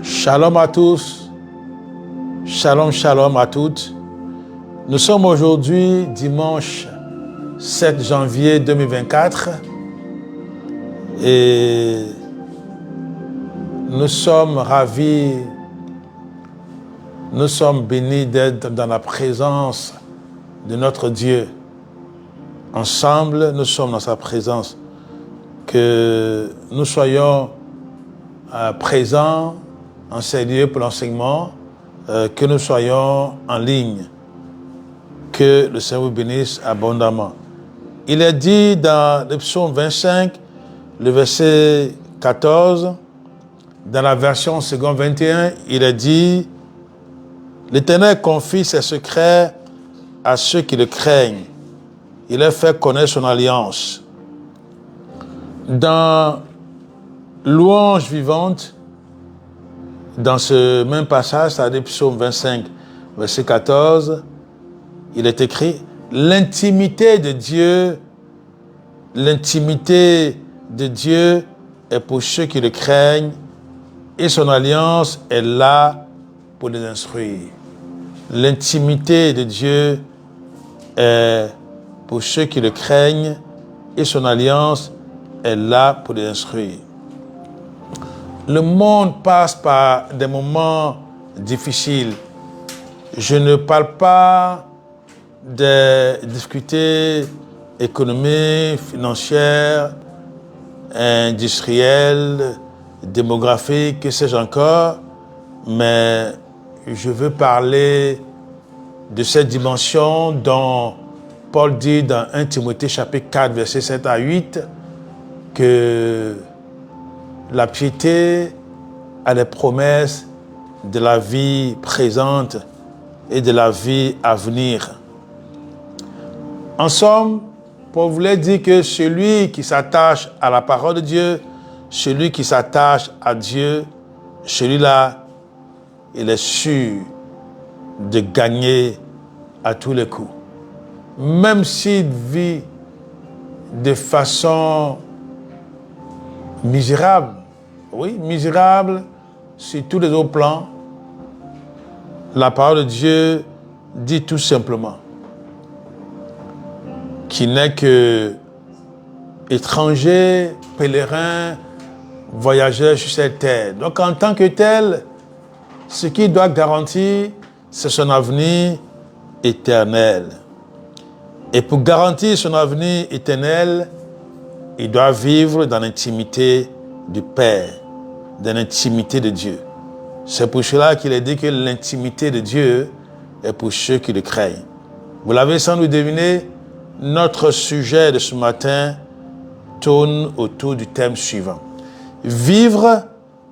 Shalom à tous, shalom, shalom à toutes. Nous sommes aujourd'hui dimanche 7 janvier 2024 et nous sommes ravis, nous sommes bénis d'être dans la présence de notre Dieu. Ensemble, nous sommes dans sa présence. Que nous soyons présents en ces lieux pour l'enseignement, que nous soyons en ligne. Que le Seigneur vous bénisse abondamment. Il est dit dans le psaume 25, le verset 14, dans la version seconde 21, il est dit « L'Éternel confie ses secrets à ceux qui le craignent. Il leur fait connaître son alliance. » Dans Louange vivante, dans ce même passage, c'est-à-dire psaume 25, verset 14, il est écrit « L'intimité de Dieu est pour ceux qui le craignent et son alliance est là pour les instruire. » L'intimité de Dieu est pour ceux qui le craignent et son alliance est là pour les instruire. Le monde passe par des moments difficiles. Je ne parle pas des difficultés économiques, financières, industrielles, démographiques, que sais-je encore, mais je veux parler de cette dimension dont Paul dit dans 1 Timothée chapitre 4, versets 7 à 8, que la piété a les promesses de la vie présente et de la vie à venir. En somme, Paul voulait dire que celui qui s'attache à la parole de Dieu, celui qui s'attache à Dieu, celui-là, il est sûr de gagner à tous les coups. Même s'il vit de façon misérable, oui, misérable sur tous les autres plans, la parole de Dieu dit tout simplement qu'il n'est que étranger, pèlerin, voyageur sur cette terre. Donc en tant que tel, ce qu'il doit garantir, c'est son avenir éternel. Et pour garantir son avenir éternel, il doit vivre dans l'intimité du Père, dans l'intimité de Dieu. C'est pour cela qu'il est dit que l'intimité de Dieu est pour ceux qui le craignent. Vous l'avez sans doute deviné, notre sujet de ce matin tourne autour du thème suivant. Vivre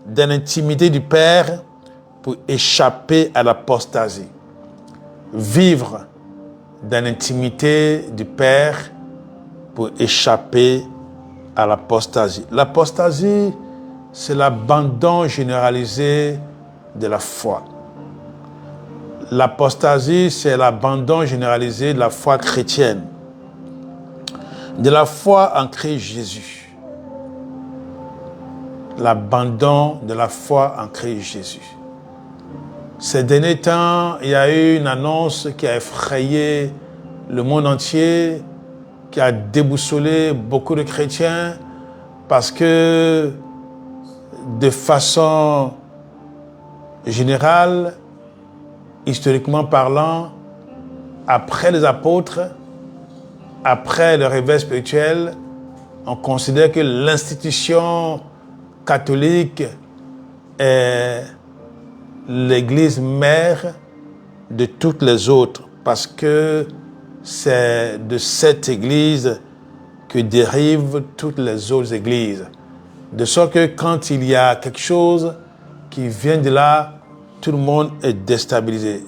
dans l'intimité du Père pour échapper à l'apostasie. Vivre dans l'intimité du Père pour échapper à l'apostasie. L'apostasie, c'est l'abandon généralisé de la foi. L'apostasie, c'est l'abandon généralisé de la foi chrétienne, de la foi en Christ Jésus. L'abandon de la foi en Christ Jésus. Ces derniers temps, il y a eu une annonce qui a effrayé le monde entier, qui a déboussolé beaucoup de chrétiens, parce que de façon générale, historiquement parlant, après les apôtres, après le réveil spirituel, on considère que l'institution catholique est l'église mère de toutes les autres, parce que c'est de cette église que dérivent toutes les autres églises. De sorte que quand il y a quelque chose qui vient de là, tout le monde est déstabilisé.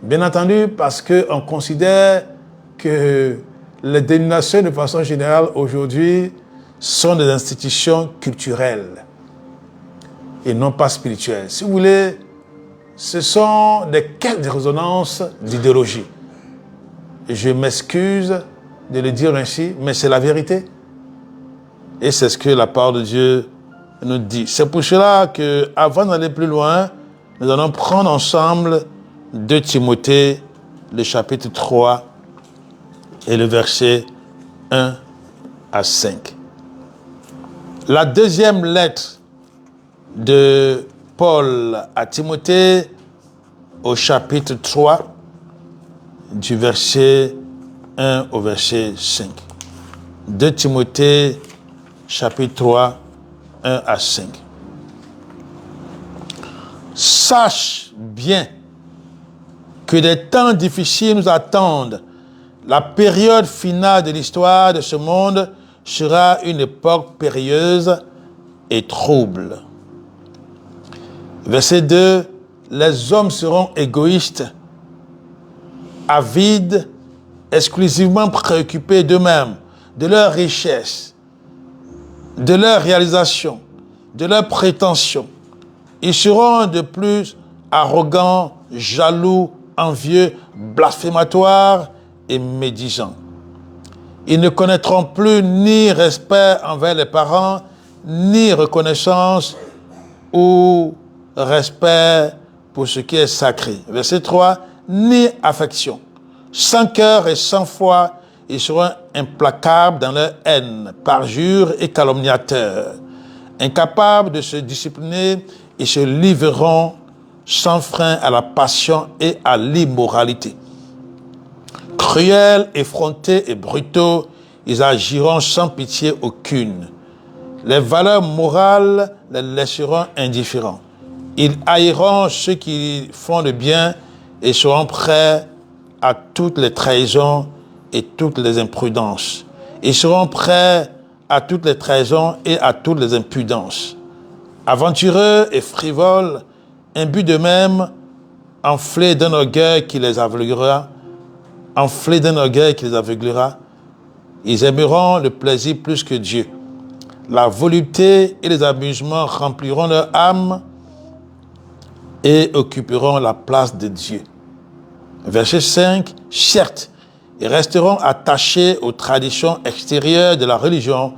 Bien entendu, parce qu'on considère que les dénominations, de façon générale, aujourd'hui, sont des institutions culturelles et non pas spirituelles. Si vous voulez, ce sont des caisses de résonance d'idéologie. Je m'excuse de le dire ainsi, mais c'est la vérité. Et c'est ce que la parole de Dieu nous dit. C'est pour cela que, avant d'aller plus loin, nous allons prendre ensemble 2 Timothée, le chapitre 3 et le verset 1 à 5. La deuxième lettre de Paul à Timothée, au chapitre 3, du verset 1 au verset 5. 2 Timothée, chapitre 3, 1 à 5. Sache bien que des temps difficiles nous attendent. La période finale de l'histoire de ce monde sera une époque périlleuse et trouble. Verset 2. Les hommes seront égoïstes, avides, exclusivement préoccupés d'eux-mêmes, de leur richesse, de leur réalisation, de leurs prétentions. Ils seront de plus arrogants, jaloux, envieux, blasphématoires et médisants. Ils ne connaîtront plus ni respect envers les parents, ni reconnaissance ou respect pour ce qui est sacré. Verset 3, ni affection. Sans cœur et sans foi, ils seront implacables dans leur haine, parjures et calomniateurs. Incapables de se discipliner, ils se livreront sans frein à la passion et à l'immoralité. Cruels, effrontés et brutaux, ils agiront sans pitié aucune. Les valeurs morales les laisseront indifférents. Ils haïront ceux qui font le bien et seront prêts à toutes les trahisons et toutes les imprudences. Ils seront prêts à toutes les trahisons et à toutes les impudences. Aventureux et frivoles, imbus d'eux-mêmes, enflés d'un orgueil qui les aveuglera, ils aimeront le plaisir plus que Dieu. La volupté et les amusements rempliront leur âme et occuperont la place de Dieu. Verset 5, certes, ils resteront attachés aux traditions extérieures de la religion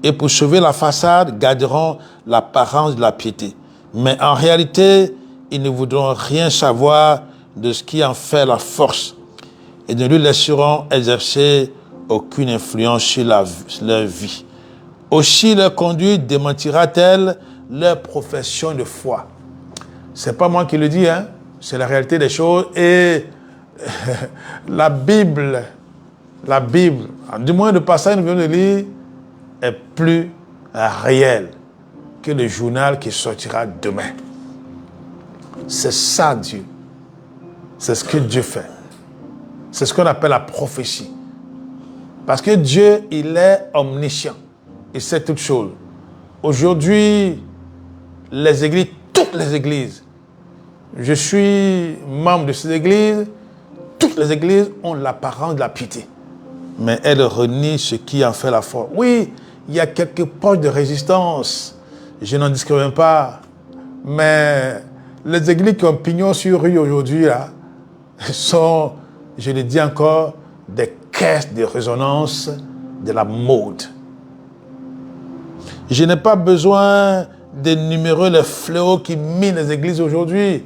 et pour sauver la façade, garderont l'apparence de la piété. Mais en réalité, ils ne voudront rien savoir de ce qui en fait la force et ne lui laisseront exercer aucune influence sur leur vie. Aussi, leur conduite démentira-t-elle leur profession de foi. C'est pas moi qui le dis, hein? C'est la réalité des choses. Et la Bible, du moins le passage que nous venons de lire, est plus réel que le journal qui sortira demain. C'est ça Dieu. C'est ce que Dieu fait. C'est ce qu'on appelle la prophétie. Parce que Dieu, il est omniscient. Il sait toutes choses. Aujourd'hui, les églises, toutes les églises, je suis membre de ces églises, toutes les églises ont l'apparence de la piété. Mais elles renient ce qui en fait la force. Oui, il y a quelques poches de résistance. Je n'en discrimine pas. Mais les églises qui ont pignon sur rue aujourd'hui, là, sont, je le dis encore, des caisses de résonance de la mode. Je n'ai pas besoin d'énumérer les fléaux qui minent les églises aujourd'hui.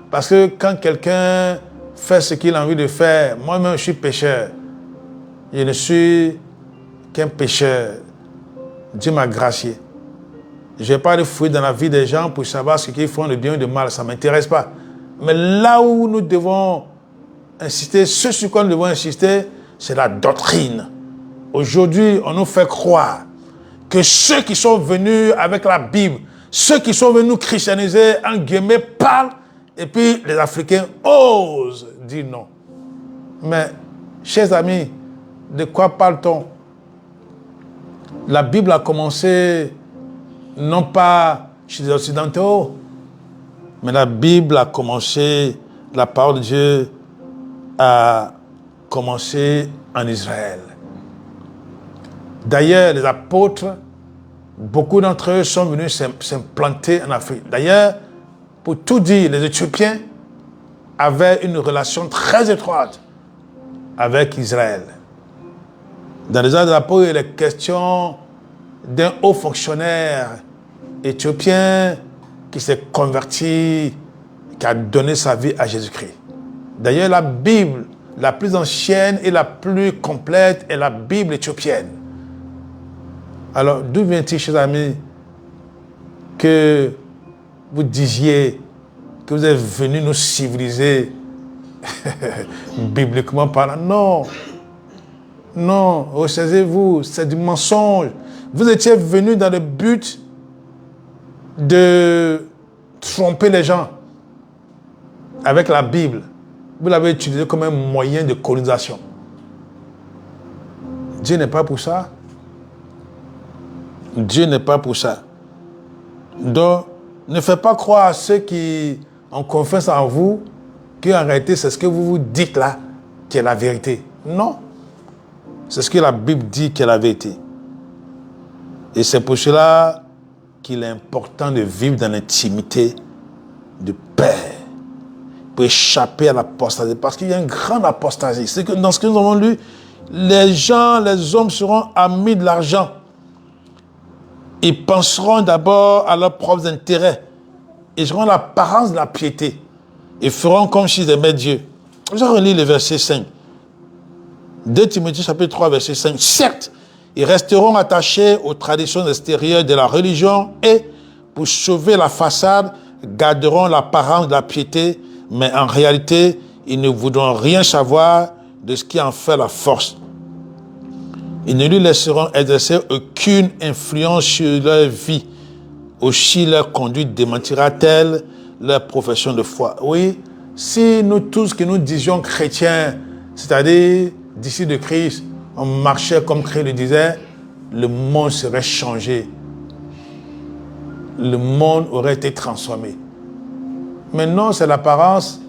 Parce que quand quelqu'un fait ce qu'il a envie de faire, moi-même je suis pécheur. Je ne suis qu'un pécheur. Dieu m'a gracié. Je n'ai pas de fouiller dans la vie des gens pour savoir ce qu'ils font de bien ou de mal. Ça ne m'intéresse pas. Mais là où nous devons insister, ce sur quoi nous devons insister, c'est la doctrine. Aujourd'hui, on nous fait croire que ceux qui sont venus avec la Bible, ceux qui sont venus christianiser, en guillemets, parlent, et puis les Africains osent dire non. Mais, chers amis, de quoi parle-t-on? La Bible a commencé, non pas chez les Occidentaux, mais la Bible a commencé, la parole de Dieu a commencé en Israël. D'ailleurs, les apôtres, beaucoup d'entre eux sont venus s'implanter en Afrique. D'ailleurs, pour tout dire, les Éthiopiens avaient une relation très étroite avec Israël. Dans les Actes des Apôtres, il est question d'un haut fonctionnaire Éthiopien qui s'est converti, qui a donné sa vie à Jésus-Christ. D'ailleurs, la Bible la plus ancienne et la plus complète est la Bible éthiopienne. Alors, d'où vient-il, chers amis, que vous disiez que vous êtes venus nous civiliser bibliquement parlant? Non. Non, ressaisez-vous, c'est du mensonge. Vous étiez venus dans le but de tromper les gens avec la Bible. Vous l'avez utilisé comme un moyen de colonisation. Dieu n'est pas pour ça. Dieu n'est pas pour ça. Donc, ne faites pas croire à ceux qui ont confiance en vous qu'en réalité, c'est ce que vous vous dites là qui est la vérité. Non. C'est ce que la Bible dit qui est la vérité. Et c'est pour cela qu'il est important de vivre dans l'intimité du Père pour échapper à l'apostasie. Parce qu'il y a une grande apostasie. C'est que dans ce que nous avons lu, les hommes seront amis de l'argent. Ils penseront d'abord à leurs propres intérêts. Ils auront l'apparence de la piété. Ils feront comme s'ils aimaient Dieu. Je relis le verset 5. 2 Timothée chapitre 3, verset 5. Certes, ils resteront attachés aux traditions extérieures de la religion et, pour sauver la façade, garderont l'apparence de la piété, mais en réalité, ils ne voudront rien savoir de ce qui en fait la force. Ils ne lui laisseront exercer aucune influence sur leur vie. Aussi, leur conduite démentira-t-elle leur profession de foi. Oui, si nous tous que nous disions chrétiens, c'est-à-dire disciples de Christ, on marchait comme Christ le disait, le monde serait changé. Le monde aurait été transformé. Maintenant, c'est l'apparence.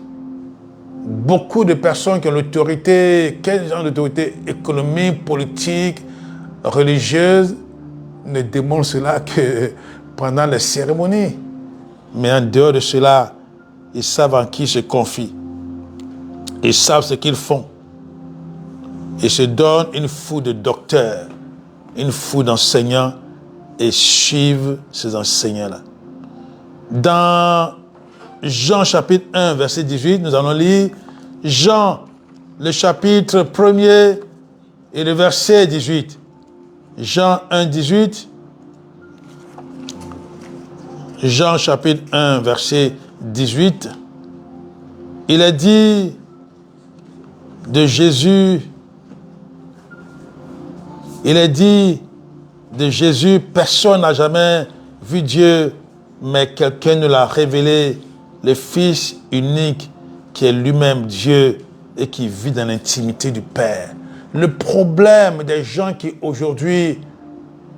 Beaucoup de personnes qui ont l'autorité, quel genre d'autorité économique, politique, religieuse, ne démontrent cela que pendant les cérémonies. Mais en dehors de cela, ils savent en qui ils se confient. Ils savent ce qu'ils font. Ils se donnent une foule de docteurs, une foule d'enseignants et suivent ces enseignants-là. Dans Jean chapitre 1, verset 18, nous allons lire Jean, le chapitre 1er et le verset 18. Jean 1, 18. Jean chapitre 1, verset 18. Il est dit de Jésus, personne n'a jamais vu Dieu, mais quelqu'un nous l'a révélé, le Fils unique qui est lui-même Dieu et qui vit dans l'intimité du Père. Le problème des gens qui aujourd'hui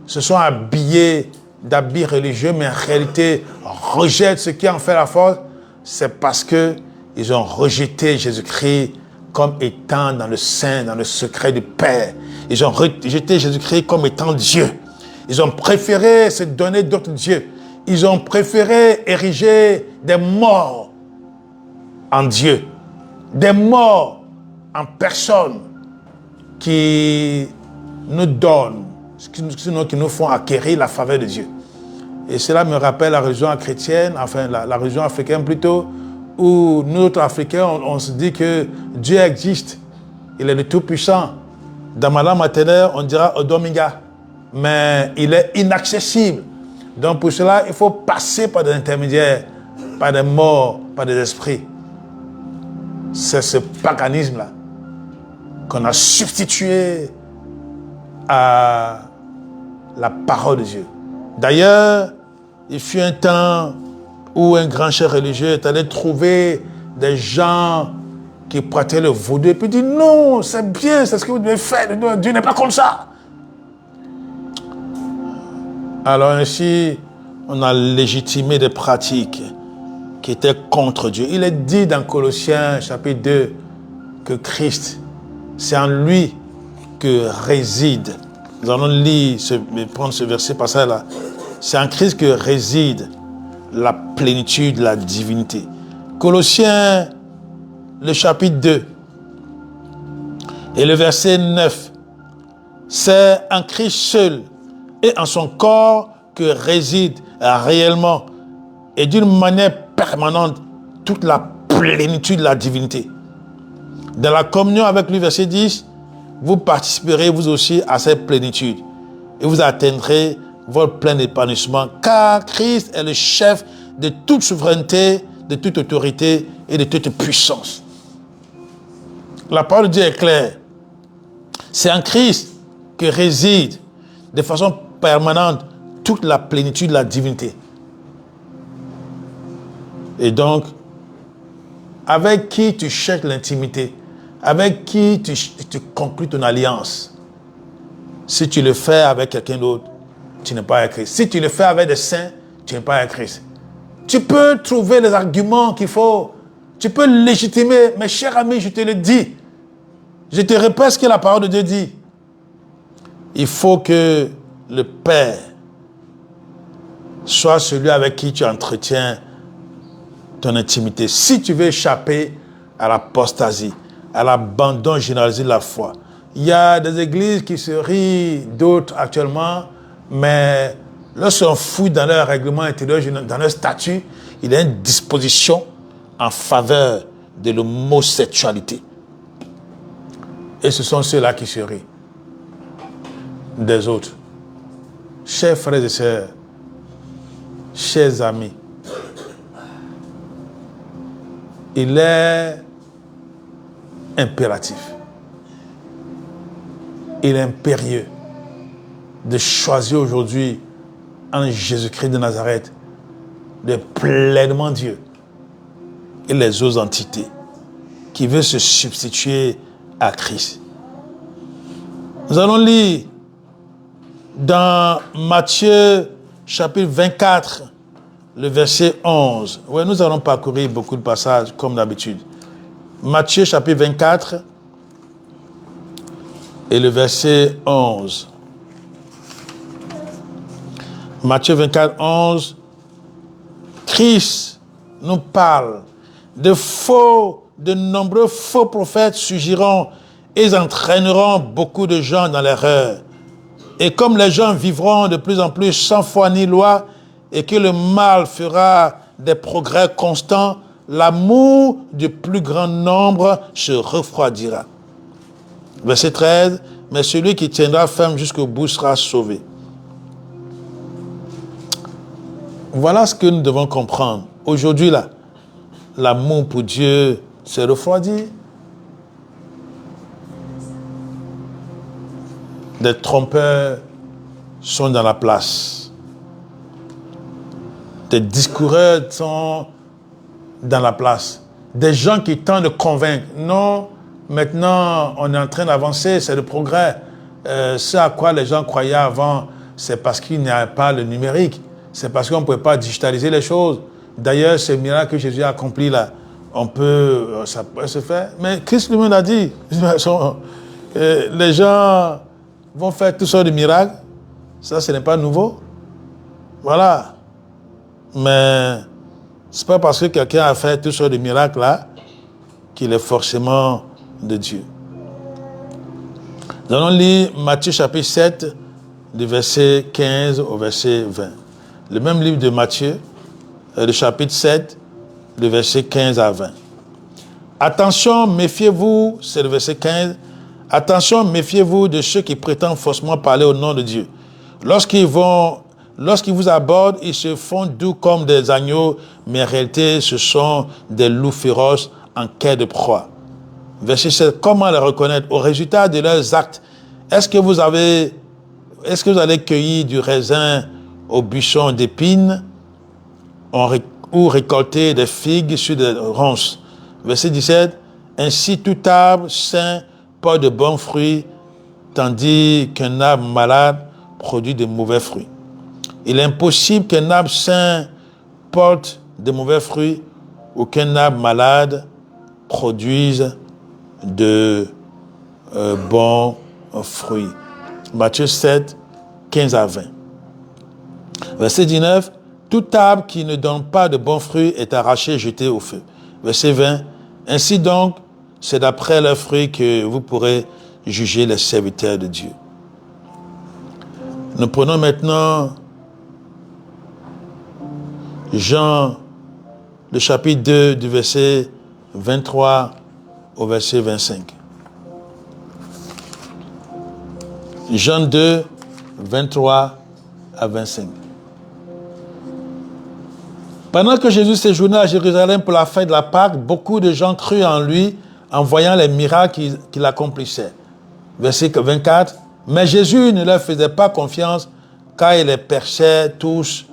se sont habillés d'habits religieux, mais en réalité rejettent ce qui en fait la force, c'est parce qu'ils ont rejeté Jésus-Christ comme étant dans le sein, dans le secret du Père. Ils ont rejeté Jésus-Christ comme étant Dieu. Ils ont préféré se donner d'autres dieux. Ils ont préféré ériger des morts en Dieu, des morts en personne qui nous donnent, qui nous font acquérir la faveur de Dieu. Et cela me rappelle la religion chrétienne, enfin la religion africaine plutôt, où nous autres Africains, on se dit que Dieu existe, il est le Tout-Puissant. Dans ma langue maternelle, on dira Odominga, mais il est inaccessible. Donc pour cela, il faut passer par des intermédiaires, par des morts, par des esprits. C'est ce paganisme-là qu'on a substitué à la parole de Dieu. D'ailleurs, il fut un temps où un grand chef religieux est allé trouver des gens qui pratiquaient le vaudou et puis dit non, c'est bien, c'est ce que vous devez faire, Dieu n'est pas comme ça. Alors ainsi, on a légitimé des pratiques qui étaient contre Dieu. Il est dit dans Colossiens chapitre 2 que Christ, c'est en lui que réside. Nous allons lire, prendre ce verset passage-là. C'est en Christ que réside la plénitude de la divinité. Colossiens, le chapitre 2 et le verset 9. C'est en Christ seul et en son corps que réside réellement et d'une manière permanente toute la plénitude de la divinité. Dans la communion avec lui, verset 10, vous participerez vous aussi à cette plénitude et vous atteindrez votre plein épanouissement, car Christ est le chef de toute souveraineté, de toute autorité et de toute puissance. La parole de Dieu est claire. C'est en Christ que réside de façon permanente toute la plénitude de la divinité. Et donc, avec qui tu cherches l'intimité, avec qui tu conclus ton alliance, si tu le fais avec quelqu'un d'autre, tu n'es pas avec Christ. Si tu le fais avec des saints, tu n'es pas avec Christ. Tu peux trouver les arguments qu'il faut. Tu peux légitimer. Mais cher ami, je te le dis. Je te répète ce que la parole de Dieu dit. Il faut que le Père soit celui avec qui tu entretiens ton intimité. Si tu veux échapper à l'apostasie, à l'abandon généralisé de la foi. Il y a des églises qui se rient d'autres actuellement, mais lorsqu'on fouille dans leur règlement intérieur, dans leur statut, il y a une disposition en faveur de l'homosexualité. Et ce sont ceux-là qui se rient des autres. Chers frères et sœurs, chers amis, il est impératif, il est impérieux de choisir aujourd'hui en Jésus-Christ de Nazareth de pleinement Dieu et les autres entités qui veulent se substituer à Christ. Nous allons lire dans Matthieu chapitre 24, le verset 11. Oui, nous allons parcourir beaucoup de passages comme d'habitude. Matthieu chapitre 24 et le verset 11. Matthieu 24, 11. Christ nous parle de nombreux faux prophètes surgiront et ils entraîneront beaucoup de gens dans l'erreur. Et comme les gens vivront de plus en plus sans foi ni loi et que le mal fera des progrès constants, l'amour du plus grand nombre se refroidira. Verset 13. Mais celui qui tiendra ferme jusqu'au bout sera sauvé. Voilà ce que nous devons comprendre. Aujourd'hui, là, l'amour pour Dieu s'est refroidi. Des trompeurs sont dans la place. Des discoureurs sont dans la place. Des gens qui tentent de convaincre. Non, maintenant, on est en train d'avancer, c'est le progrès. Ce à quoi les gens croyaient avant, c'est parce qu'il n'y a pas le numérique. C'est parce qu'on ne pouvait pas digitaliser les choses. D'ailleurs, ce miracle que Jésus a accompli là, ça peut se faire. Mais Christ lui-même l'a dit. Les gens vont faire toutes sortes de miracles. Ça, ce n'est pas nouveau. Voilà. Mais ce n'est pas parce que quelqu'un a fait toutes sortes de miracles là qu'il est forcément de Dieu. Nous allons lire Matthieu chapitre 7, du verset 15 au verset 20. Le même livre de Matthieu, le chapitre 7, le verset 15 à 20. Attention, méfiez-vous, c'est le verset 15. Attention, méfiez-vous de ceux qui prétendent faussement parler au nom de Dieu. Lorsqu'ils vous abordent, ils se font doux comme des agneaux, mais en réalité, ce sont des loups féroces en quête de proie. Verset 7. Comment les reconnaître? Au résultat de leurs actes. Est-ce que vous allez cueillir du raisin au buisson d'épines ou récolter des figues sur des ronces? Verset 17. Ainsi, tout arbre sain porte de bons fruits, tandis qu'un arbre malade produit de mauvais fruits. Il est impossible qu'un arbre sain porte de mauvais fruits ou qu'un arbre malade produise de bons fruits. Matthieu 7, 15 à 20. Verset 19. Tout arbre qui ne donne pas de bons fruits est arraché et jeté au feu. Verset 20. Ainsi donc, c'est d'après leurs fruits que vous pourrez juger les serviteurs de Dieu. Nous prenons maintenant Jean, le chapitre 2, du verset 23 au verset 25. Jean 2, 23 à 25. Pendant que Jésus séjournait à Jérusalem pour la fête de la Pâque, beaucoup de gens crurent en lui en voyant les miracles qu'il accomplissait. Verset 24. Mais Jésus ne leur faisait pas confiance car il les perchait tous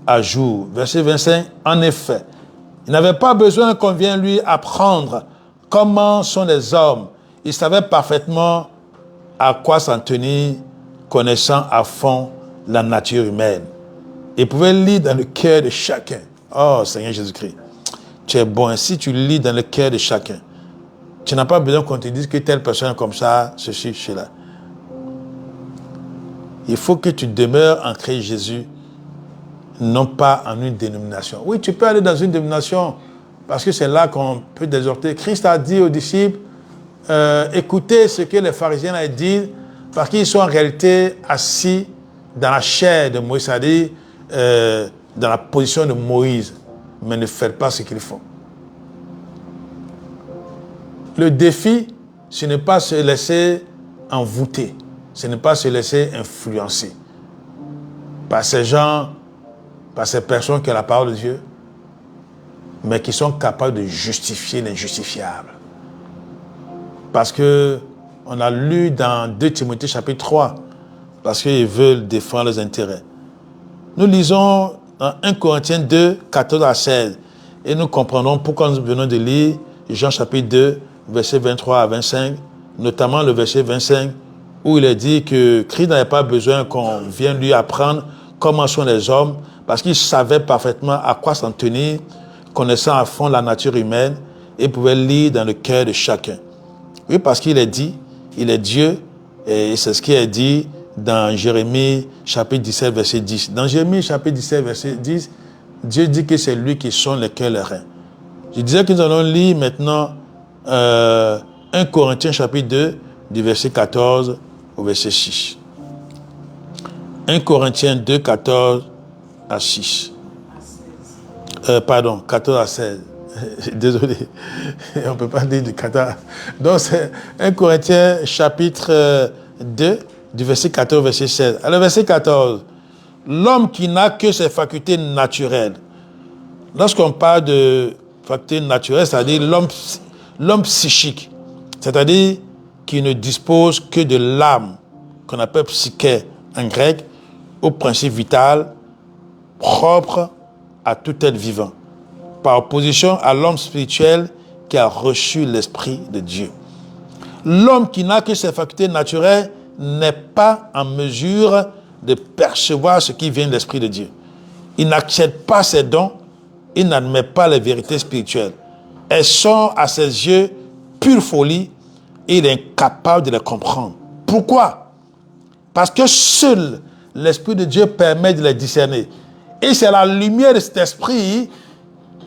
à jour. Verset 25. En effet, il n'avait pas besoin qu'on vienne lui apprendre comment sont les hommes. Il savait parfaitement à quoi s'en tenir, connaissant à fond la nature humaine. Il pouvait lire dans le cœur de chacun. Oh Seigneur Jésus-Christ, tu es bon. Si tu lis dans le cœur de chacun, tu n'as pas besoin qu'on te dise que telle personne est comme ça, ceci, cela. Il faut que tu demeures en Christ Jésus, non pas en une dénomination. Oui, tu peux aller dans une dénomination, parce que c'est là qu'on peut désorter. Christ a dit aux disciples, écoutez ce que les pharisiens ont dit, parce qu'ils sont en réalité assis dans la chair de Moïse, c'est-à-dire dans la position de Moïse, mais ne faites pas ce qu'ils font. Le défi, ce n'est pas se laisser envoûter, ce n'est pas se laisser influencer par ces gens, par ces personnes qui ont la parole de Dieu, mais qui sont capables de justifier l'injustifiable. Parce que on a lu dans 2 Timothée chapitre 3, parce qu'ils veulent défendre leurs intérêts. Nous lisons dans 1 Corinthiens 2, 14 à 16, et nous comprendrons pourquoi nous venons de lire Jean chapitre 2, verset 23 à 25, notamment le verset 25, où il est dit que Christ n'avait pas besoin qu'on vienne lui apprendre comment sont les hommes, parce qu'il savait parfaitement à quoi s'en tenir, connaissant à fond la nature humaine, et pouvait lire dans le cœur de chacun. Oui, parce qu'il est dit, il est Dieu, et c'est ce qui est dit dans Jérémie chapitre 17, verset 10. Dans Jérémie chapitre 17, verset 10, Dieu dit que c'est lui qui sonde les cœurs et les reins. Je disais que nous allons lire maintenant 1 Corinthiens chapitre 2, du verset 14 au verset 6. 1 Corinthiens 2, 14 à 6. 14 à 16. Désolé, on ne peut pas dire du 14. Donc c'est 1 Corinthiens chapitre 2, du verset 14 au verset 16. Alors verset 14. L'homme qui n'a que ses facultés naturelles. Lorsqu'on parle de facultés naturelles, c'est-à-dire l'homme psychique, c'est-à-dire qui ne dispose que de l'âme, qu'on appelle psyché en grec, au principe vital, propre à tout être vivant, par opposition à l'homme spirituel qui a reçu l'Esprit de Dieu. L'homme qui n'a que ses facultés naturelles n'est pas en mesure de percevoir ce qui vient de l'Esprit de Dieu. Il n'accepte pas ses dons, il n'admet pas les vérités spirituelles. Elles sont à ses yeux pure folie et il est incapable de les comprendre. Pourquoi? Parce que seul l'Esprit de Dieu permet de les discerner. Et c'est à la lumière de cet esprit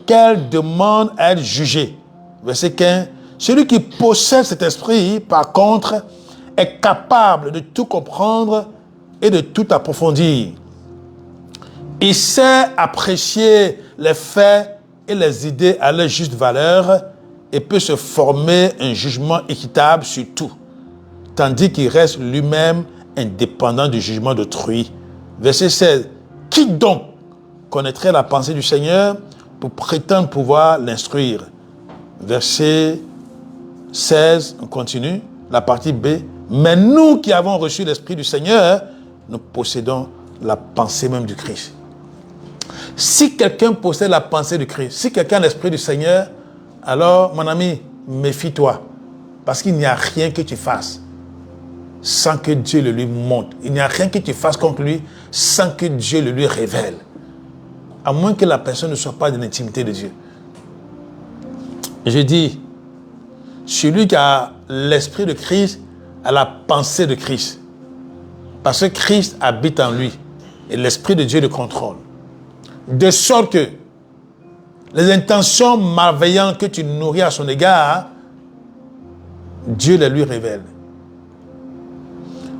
qu'elle demande à être jugée. Verset 15. Celui qui possède cet esprit, par contre, est capable de tout comprendre et de tout approfondir. Il sait apprécier les faits et les idées à leur juste valeur et peut se former un jugement équitable sur tout, tandis qu'il reste lui-même indépendant du jugement d'autrui. Verset 16. Qui donc connaîtrait la pensée du Seigneur pour prétendre pouvoir l'instruire? Verset 16, on continue, la partie B. Mais nous qui avons reçu l'Esprit du Seigneur, nous possédons la pensée même du Christ. Si quelqu'un possède la pensée du Christ, si quelqu'un a l'Esprit du Seigneur, alors, mon ami, méfie-toi. Parce qu'il n'y a rien que tu fasses sans que Dieu le lui montre. Il n'y a rien que tu fasses contre lui sans que Dieu le lui révèle. À moins que la personne ne soit pas dans l'intimité de Dieu. Je dis, celui qui a l'Esprit de Christ a la pensée de Christ. Parce que Christ habite en lui. Et l'Esprit de Dieu le contrôle. De sorte que les intentions malveillantes que tu nourris à son égard, Dieu les lui révèle.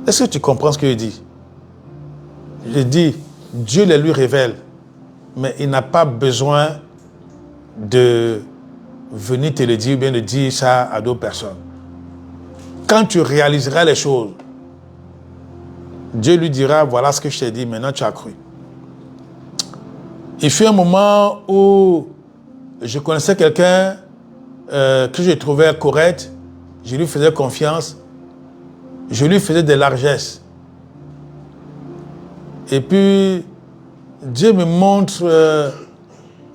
Est-ce que tu comprends ce que je dis? Je dis, Dieu les lui révèle. mais il n'a pas besoin de venir te le dire ou bien de dire ça à d'autres personnes. Quand tu réaliseras les choses, Dieu lui dira, voilà ce que je t'ai dit, maintenant tu as cru. Il fut un moment où je connaissais quelqu'un que je trouvais correct, je lui faisais confiance, je lui faisais des largesses. Et puis, Dieu me montre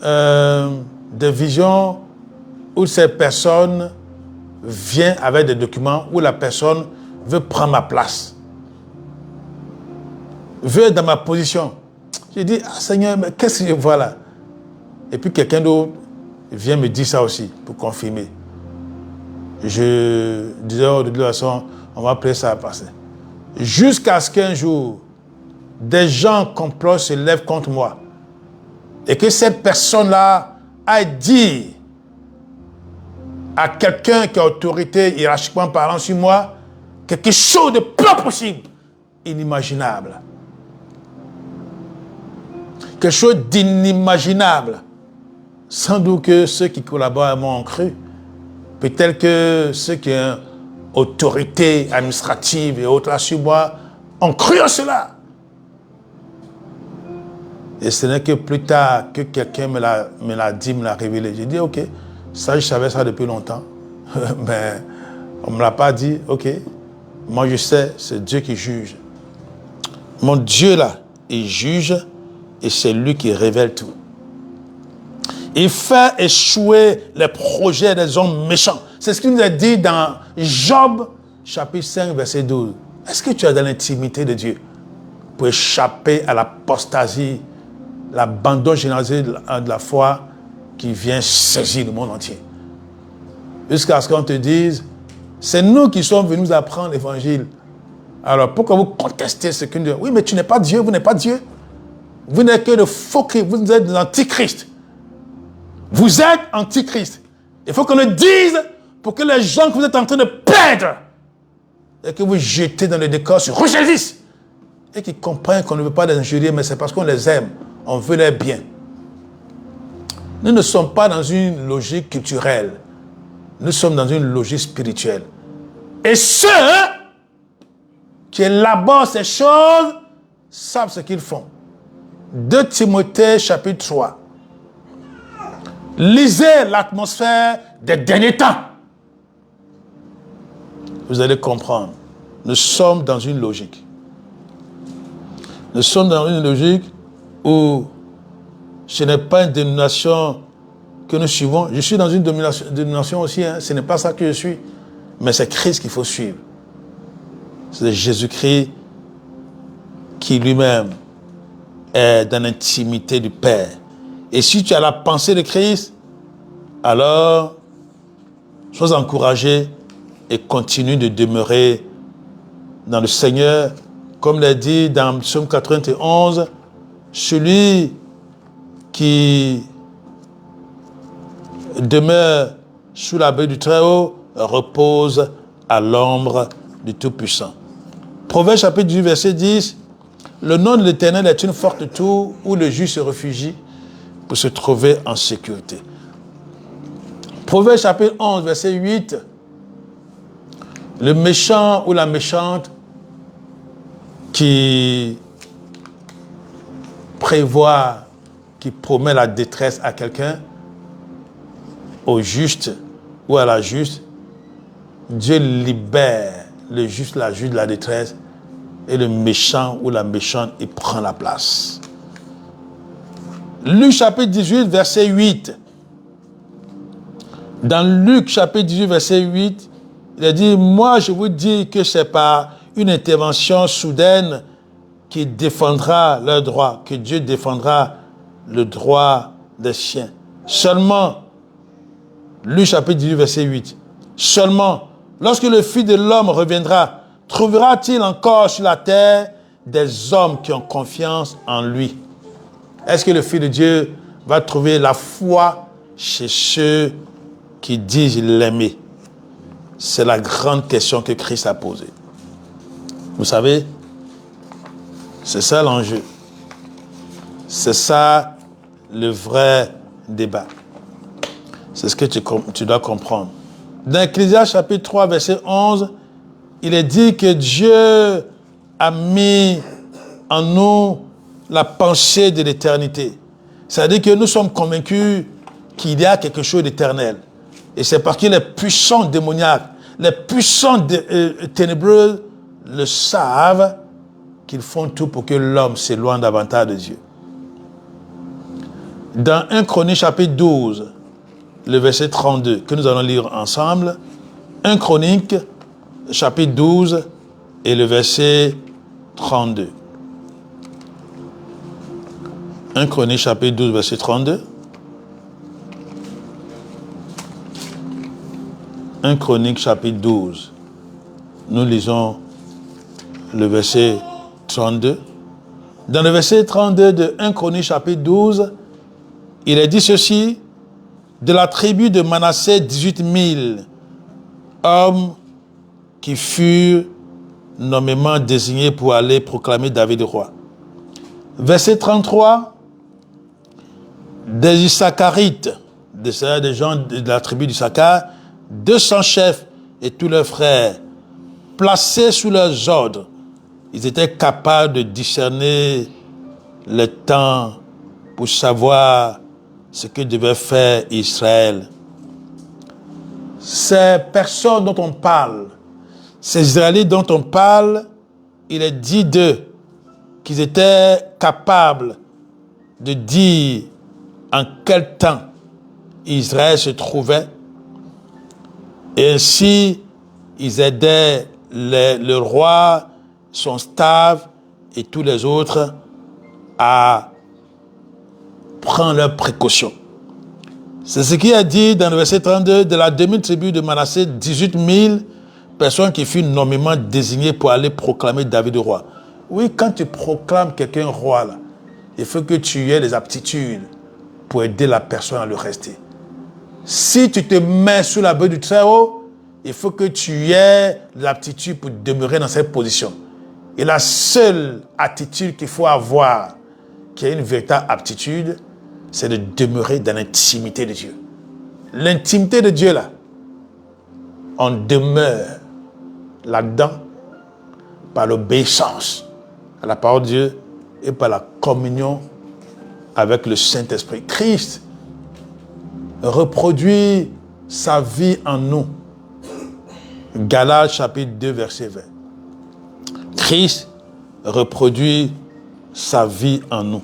des visions où cette personne vient avec des documents, où la personne veut prendre ma place, veut être dans ma position. J'ai dit, ah, Seigneur, mais qu'est-ce que je vois là? Et puis quelqu'un d'autre vient me dire ça aussi, pour confirmer. Je disais, oh, de toute façon, on va appeler ça à passer. Jusqu'à ce qu'un jour, des gens complotent se lèvent contre moi. Et que cette personne-là a dit à quelqu'un qui a autorité hiérarchiquement parlant sur moi, quelque chose de pas possible, inimaginable. Quelque chose d'inimaginable. Sans doute que ceux qui collaborent m'ont cru. Peut-être que ceux qui ont autorité administrative et autres là sur moi ont cru en cela. Et ce n'est que plus tard que quelqu'un me l'a dit, me l'a révélé. J'ai dit, ok, ça je savais ça depuis longtemps. Mais on ne me l'a pas dit, ok. Moi je sais, c'est Dieu qui juge. Mon Dieu là, il juge et c'est lui qui révèle tout. Il fait échouer les projets des hommes méchants. C'est ce qu'il nous a dit dans Job, chapitre 5, verset 12. Est-ce que tu es dans l'intimité de Dieu pour échapper à l'apostasie, l'abandon généralisé de la foi qui vient saisir le monde entier? Jusqu'à ce qu'on te dise, c'est nous qui sommes venus apprendre l'évangile. Alors pourquoi vous contestez ce que nous disons? Oui, mais tu n'es pas Dieu, vous n'êtes pas Dieu. Vous n'êtes que de faux Christ, vous êtes des antichrists. Vous êtes antichrist. Il faut qu'on le dise pour que les gens que vous êtes en train de perdre et que vous jetez dans le décor se ressaisissent et qu'ils comprennent qu'on ne veut pas les injurier, mais c'est parce qu'on les aime, on veut leur bien. Nous ne sommes pas dans une logique culturelle, nous sommes dans une logique spirituelle. Et ceux qui élaborent ces choses savent ce qu'ils font. 2 Timothée chapitre 3. Lisez l'atmosphère des derniers temps. Vous allez comprendre. Nous sommes dans une logique. Nous sommes dans une logique où ce n'est pas une dénomination que nous suivons. Je suis dans une dénomination aussi. Hein. Ce n'est pas ça que je suis. Mais c'est Christ qu'il faut suivre. C'est Jésus-Christ qui lui-même est dans l'intimité du Père. Et si tu as la pensée de Christ, alors sois encouragé et continue de demeurer dans le Seigneur. Comme l'a dit dans Psaume 91, celui qui demeure sous l'abri du Très-Haut repose à l'ombre du Tout-Puissant. Proverbe chapitre 10, verset 10, le nom de l'Éternel est une forte tour où le juste se réfugie pour se trouver en sécurité. Proverbe chapitre 11, verset 8, le méchant ou la méchante qui prévoit, qui promet la détresse à quelqu'un, au juste ou à la juste, Dieu libère le juste, la juste de la détresse, et le méchant ou la méchante, il prend la place. Luc chapitre 18, verset 8. Dans Luc chapitre 18, verset 8, il a dit, moi je vous dis que c'est par une intervention soudaine qui défendra leur droit, que Dieu défendra le droit des chiens. Seulement, Luc chapitre 18, verset 8, seulement, lorsque le Fils de l'homme reviendra, trouvera-t-il encore sur la terre des hommes qui ont confiance en lui? Est-ce que le Fils de Dieu va trouver la foi chez ceux qui disent l'aimer? C'est la grande question que Christ a posée. Vous savez, c'est ça l'enjeu. C'est ça le vrai débat. C'est ce que tu dois comprendre. Dans Ecclésiaste chapitre 3, verset 11, il est dit que Dieu a mis en nous la pensée de l'éternité. C'est-à-dire que nous sommes convaincus qu'il y a quelque chose d'éternel. Et c'est parce que les puissants démoniaques, les puissants ténébreux le savent qu'ils font tout pour que l'homme s'éloigne davantage de Dieu. Dans 1 Chronique chapitre 12, le verset 32, que nous allons lire ensemble, 1 Chronique chapitre 12 et le verset 32. 1 Chronique chapitre 12, verset 32. 1 Chronique chapitre 12. Nous lisons le verset 32. Dans le verset 32 de 1 Chronique chapitre 12, il est dit ceci: de la tribu de Manassé, 18 000 hommes qui furent nommément désignés pour aller proclamer David roi. Verset 33, des Issacharites, des gens de la tribu d'Issachar, 200 chefs et tous leurs frères, placés sous leurs ordres, ils étaient capables de discerner le temps pour savoir ce que devait faire Israël. Ces personnes dont on parle, ces Israélites dont on parle, il est dit d'eux qu'ils étaient capables de dire en quel temps Israël se trouvait. Et ainsi, ils aidaient le roi, son staff et tous les autres à prendre leurs précautions. C'est ce qui est dit dans le verset 32, de la demi-tribu de Manassé, 18 000 personnes qui furent nommément désignées pour aller proclamer David roi. Oui, quand tu proclames quelqu'un roi, là, il faut que tu aies les aptitudes pour aider la personne à le rester. Si tu te mets sous la bœuf du Très-Haut, il faut que tu aies l'aptitude pour demeurer dans cette position. Et la seule attitude qu'il faut avoir, qui est une véritable aptitude, c'est de demeurer dans l'intimité de Dieu. L'intimité de Dieu, là, on demeure là-dedans par l'obéissance à la parole de Dieu et par la communion avec le Saint-Esprit. Christ reproduit sa vie en nous. Galates chapitre 2, verset 20. Christ reproduit sa vie en nous.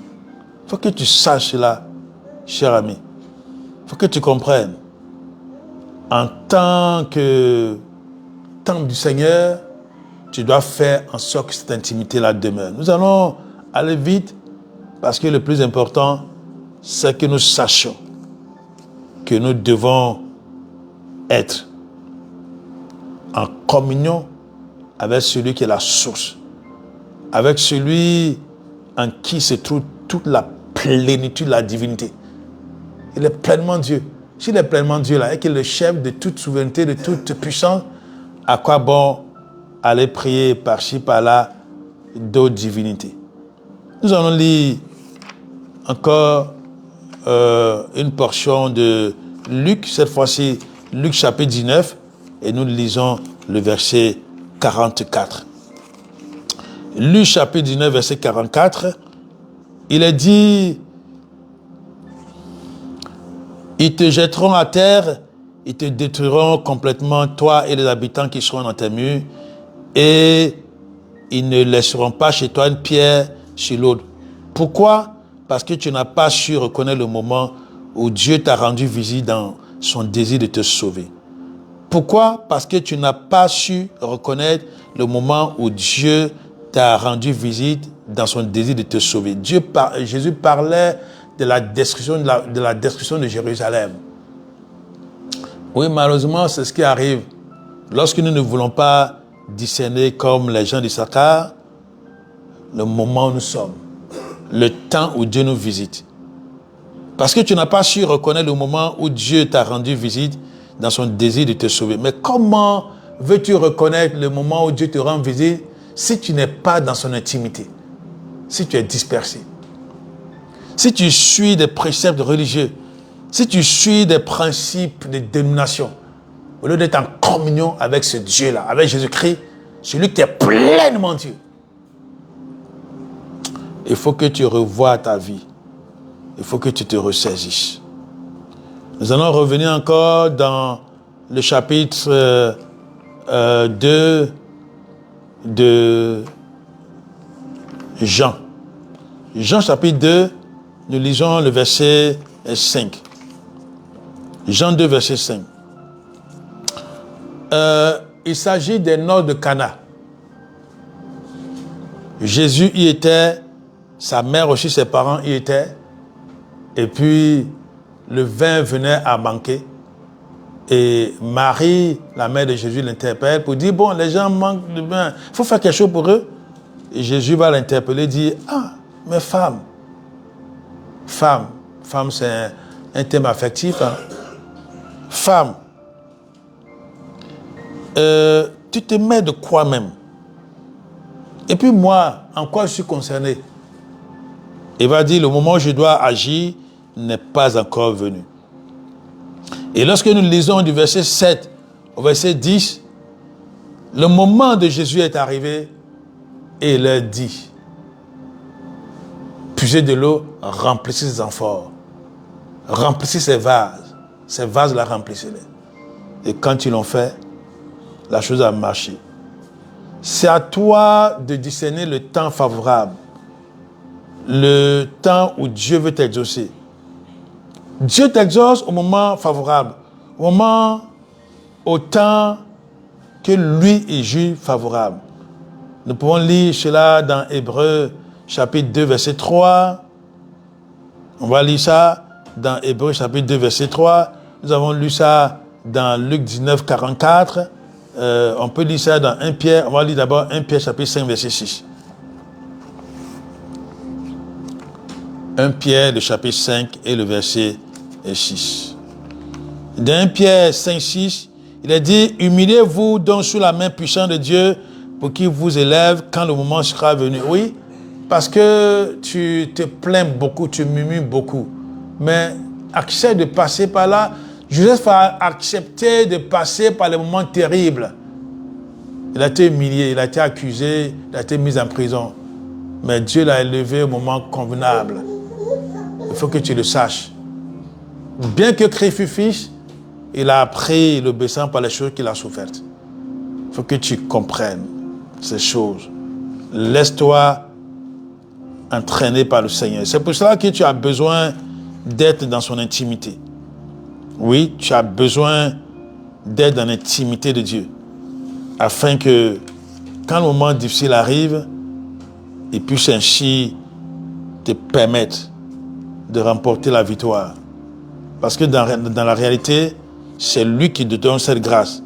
Il faut que tu saches cela, cher ami. Il faut que tu comprennes. En tant que temple du Seigneur, tu dois faire en sorte que cette intimité-là demeure. Nous allons aller vite parce que le plus important, c'est que nous sachions que nous devons être en communion avec celui qui est la source, avec celui en qui se trouve toute la plénitude de la divinité. Il est pleinement Dieu. S'il est pleinement Dieu là, et qu'il est le chef de toute souveraineté, de toute puissance, à quoi bon aller prier par-ci, par-là d'autres divinités? Nous allons lire encore une portion de Luc, cette fois-ci Luc chapitre 19, et nous lisons le verset 44. Luc chapitre 19, verset 44, il est dit: ils te jetteront à terre, ils te détruiront complètement, toi et les habitants qui seront dans tes murs, et ils ne laisseront pas chez toi une pierre sur l'autre. Pourquoi? Parce que tu n'as pas su reconnaître le moment où Dieu t'a rendu visite dans son désir de te sauver. Pourquoi? Parce que tu n'as pas su reconnaître le moment où Dieu t'a rendu visite dans son désir de te sauver. Jésus parlait de la destruction de Jérusalem. Oui, malheureusement, c'est ce qui arrive. Lorsque nous ne voulons pas discerner comme les gens d'Issachar le moment où nous sommes, le temps où Dieu nous visite. Parce que tu n'as pas su reconnaître le moment où Dieu t'a rendu visite dans son désir de te sauver. Mais comment veux-tu reconnaître le moment où Dieu te rend visite si tu n'es pas dans son intimité, si tu es dispersé? si tu suis des préceptes religieux, si tu suis des principes de dénomination, au lieu d'être en communion avec ce Dieu-là, avec Jésus-Christ, celui qui est pleinement Dieu, il faut que tu revoies ta vie. Il faut que tu te ressaisisses. Nous allons revenir encore dans le chapitre 2 de Jean. Jean chapitre 2, nous lisons le verset 5. Jean 2, verset 5. Il s'agit des noces de Cana. Jésus y était, sa mère aussi, ses parents y étaient. Et puis, le vin venait à manquer. Et Marie, la mère de Jésus, l'interpelle pour dire, bon, les gens manquent de vin, il faut faire quelque chose pour eux. Et Jésus va l'interpeller et dire, ah, mais femme, c'est un thème affectif. Hein. Femme, tu te mets de quoi même? Et puis moi, en quoi je suis concerné? Il va dire, le moment où je dois agir n'est pas encore venu. Et lorsque nous lisons du verset 7 au verset 10, le moment de Jésus est arrivé et il leur dit, puisez de l'eau, remplissez ces amphores, remplissez ces vases-là, remplissez-les. Et quand ils l'ont fait, la chose a marché. C'est à toi de discerner le temps favorable, le temps où Dieu veut t'exaucer. Dieu t'exauce au moment favorable, au temps que lui il juge favorable. Nous pouvons lire cela dans Hébreux chapitre 2 verset 3. On va lire ça dans Hébreux chapitre 2 verset 3. Nous avons lu ça dans Luc 19 44. On peut lire ça dans 1 Pierre. On va lire d'abord 1 Pierre chapitre 5 verset 6. 1 Pierre, le chapitre 5 et le verset 6. Dans 1 Pierre 5, 6, il est dit, humiliez-vous donc sous la main puissante de Dieu pour qu'il vous élève quand le moment sera venu. Oui, parce que tu te plains beaucoup, tu murmures beaucoup. Mais accepte de passer par là. Joseph a accepté de passer par les moments terribles. Il a été humilié, il a été accusé, il a été mis en prison. Mais Dieu l'a élevé au moment convenable. Il faut que tu le saches. Bien que Christ fût fils, il a appris l'obéissance par les choses qu'il a souffertes. Il faut que tu comprennes ces choses. Laisse-toi entraîner par le Seigneur. C'est pour cela que tu as besoin d'être dans son intimité. Oui, tu as besoin d'être dans l'intimité de Dieu. Afin que, quand le moment difficile arrive, il puisse ainsi te permettre de remporter la victoire. Parce que dans la réalité, c'est lui qui te donne cette grâce.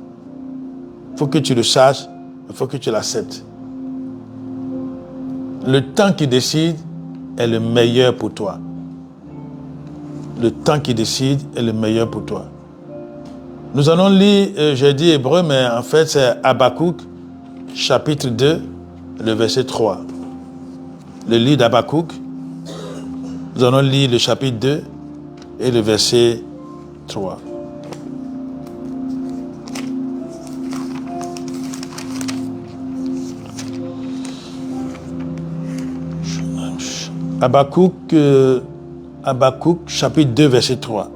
Il faut que tu le saches, il faut que tu l'acceptes. Le temps qui décide est le meilleur pour toi. Le temps qui décide est le meilleur pour toi. Nous allons lire, j'ai dit Hébreu, mais en fait c'est Habakkuk, chapitre 2, le verset 3. Le livre d'Habakkuk, nous allons lire le chapitre 2 et le verset 3. Habakkuk, chapitre 2, verset 3.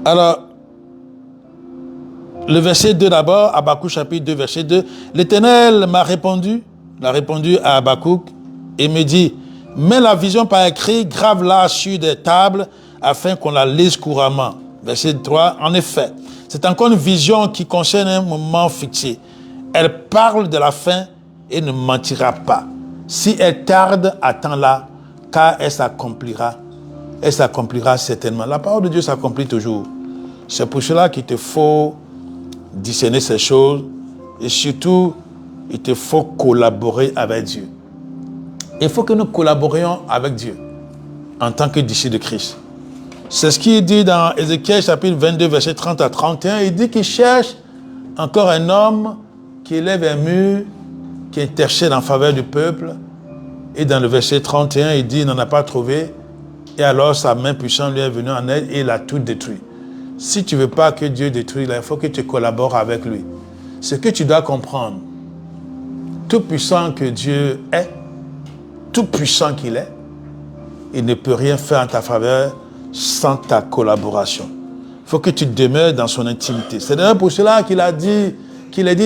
Alors, le verset 2 d'abord, Habakkuk, chapitre 2, verset 2. L'Éternel m'a répondu à Habakkuk et me dit, mets la vision par écrit, grave-la sur des tables afin qu'on la lise couramment. Verset 3, en effet, c'est encore une vision qui concerne un moment fixé. Elle parle de la fin et ne mentira pas. Si elle tarde, attends-la, car elle s'accomplira. Elle s'accomplira certainement. La parole de Dieu s'accomplit toujours. C'est pour cela qu'il te faut discerner ces choses et surtout, il te faut collaborer avec Dieu. Il faut que nous collaborions avec Dieu en tant que disciples de Christ. C'est ce qu'il dit dans Ézéchiel chapitre 22, verset 30 à 31. Il dit qu'il cherche encore un homme qui élève un mur, qui intercède en faveur du peuple Et dans le verset 31, il dit, il n'en a pas trouvé. Et alors sa main puissante lui est venue en aide et il a tout détruit. Si tu ne veux pas que Dieu détruise, il faut que tu collabores avec lui. Ce que tu dois comprendre, tout puissant que Dieu est, tout puissant qu'il est, il ne peut rien faire en ta faveur sans ta collaboration. Il faut que tu demeures dans son intimité. C'est d'ailleurs pour cela qu'il a dit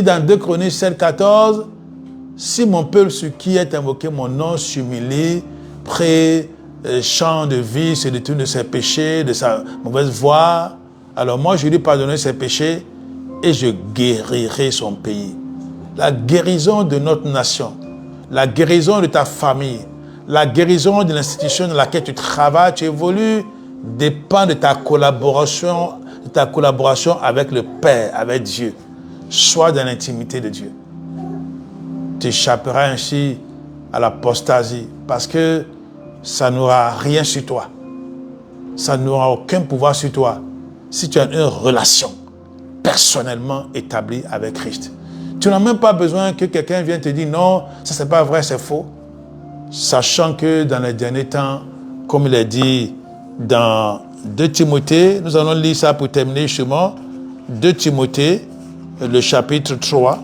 dans 2 Chroniques 7, 14, si mon peuple sur qui est invoqué mon nom s'humilie, près champ de vie, se détourne de ses péchés, de sa mauvaise voie, alors moi je lui pardonnerai ses péchés et je guérirai son pays. La guérison de notre nation, la guérison de ta famille, la guérison de l'institution dans laquelle tu travailles, tu évolues, dépend de ta collaboration avec le Père, avec Dieu. Sois dans l'intimité de Dieu. Tu échapperas ainsi à l'apostasie parce que ça n'aura rien sur toi. Ça n'aura aucun pouvoir sur toi si tu as une relation personnellement établie avec Christ. Tu n'as même pas besoin que quelqu'un vienne te dire non, ça c'est pas vrai, c'est faux. Sachant que dans les derniers temps, comme il est dit dans 2 Timothée, nous allons lire ça pour terminer justement, 2 Timothée, le chapitre 3.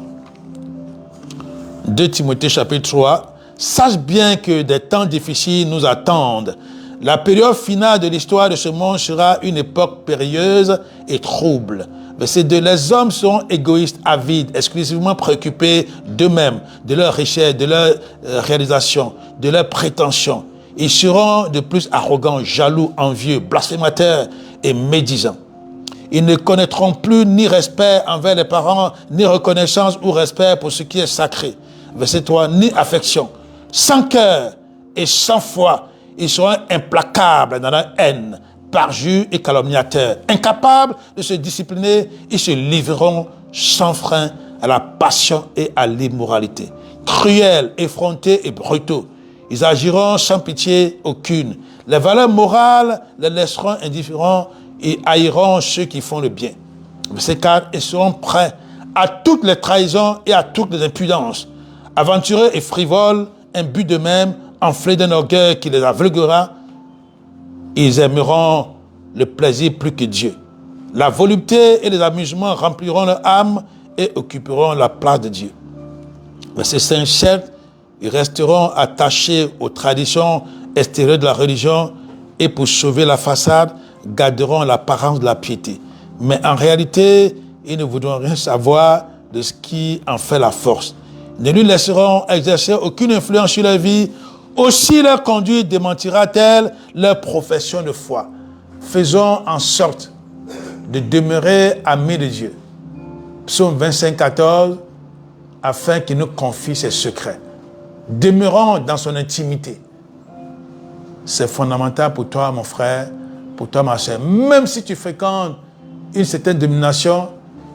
2 Timothée chapitre 3. Sache bien que des temps difficiles nous attendent. La période finale de l'histoire de ce monde sera une époque périlleuse et trouble. Verset 2. Les hommes seront égoïstes, avides, exclusivement préoccupés d'eux-mêmes, de leur richesse, de leur réalisation, de leurs prétentions. Ils seront de plus arrogants, jaloux, envieux, blasphémateurs et médisants. Ils ne connaîtront plus ni respect envers les parents, ni reconnaissance ou respect pour ce qui est sacré. Verset 3. Ni affection. Sans cœur et sans foi, ils seront implacables dans leur haine, parjures et calomniateurs. Incapables de se discipliner, ils se livreront sans frein à la passion et à l'immoralité. Cruels, effrontés et brutaux, ils agiront sans pitié aucune. Les valeurs morales les laisseront indifférents et haïront ceux qui font le bien. Verset 4. Ils seront prêts à toutes les trahisons et à toutes les impudences. Aventureux et frivoles, imbus d'eux-mêmes, enflés d'un orgueil qui les aveuglera, ils aimeront le plaisir plus que Dieu. La volupté et les amusements rempliront leur âme et occuperont la place de Dieu. Verset 5, certes, ils resteront attachés aux traditions extérieures de la religion et pour sauver la façade, garderont l'apparence de la piété. Mais en réalité, ils ne voudront rien savoir de ce qui en fait la force. Ils ne lui laisseront exercer aucune influence sur leur vie. Aussi leur conduite démentira-t-elle leur profession de foi. Faisons en sorte de demeurer amis de Dieu. Psaume 25, 14, afin qu'il nous confie ses secrets. Demeurons dans son intimité. C'est fondamental pour toi, mon frère, pour toi, ma soeur. Même si tu fréquentes une certaine domination,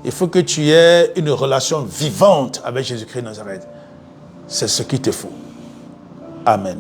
il faut que tu aies une relation vivante avec Jésus-Christ de Nazareth. C'est ce qu'il te faut. Amen.